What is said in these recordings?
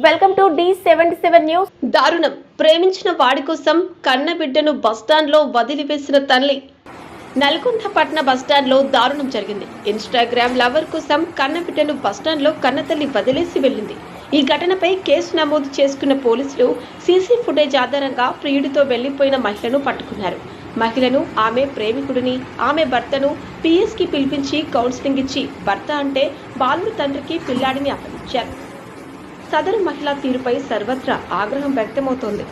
Welcome to D77 news. దారుణం. ప్రేమించిన వాడి కోసం కన్న బిడ్డను బస్టాండ్లో వదిలివేసిన తల్లి. నల్గొండ పట్టణ బస్టాండ్లో దారుణం జరిగింది. ఇన్స్టాగ్రామ్ లవర్ కోసం కన్న బిడ్డను బస్టాండ్లో కన్నతల్లి వదిలేసి వెళ్లింది. ఈ ఘటనపై కేసు నమోదు చేసుకున్న పోలీసులు సీసీ ఫుటేజ్ ఆధారంగా ప్రియుడితో వెళ్లిపోయిన మహిళను పట్టుకున్నారు. మహిళను, ఆమె ప్రేమికుడిని, ఆమె భర్తను పిఎస్కి పిలిపించి కౌన్సిలింగ్ ఇచ్చి భర్త అంటే బాలుడి తండ్రికి పిల్లాడిని అప్పగించారు. సదరు మహిళా తీరుపై సర్వత్రా ఆగ్రహం వ్యక్తమవుతోంది.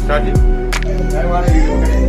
Start it.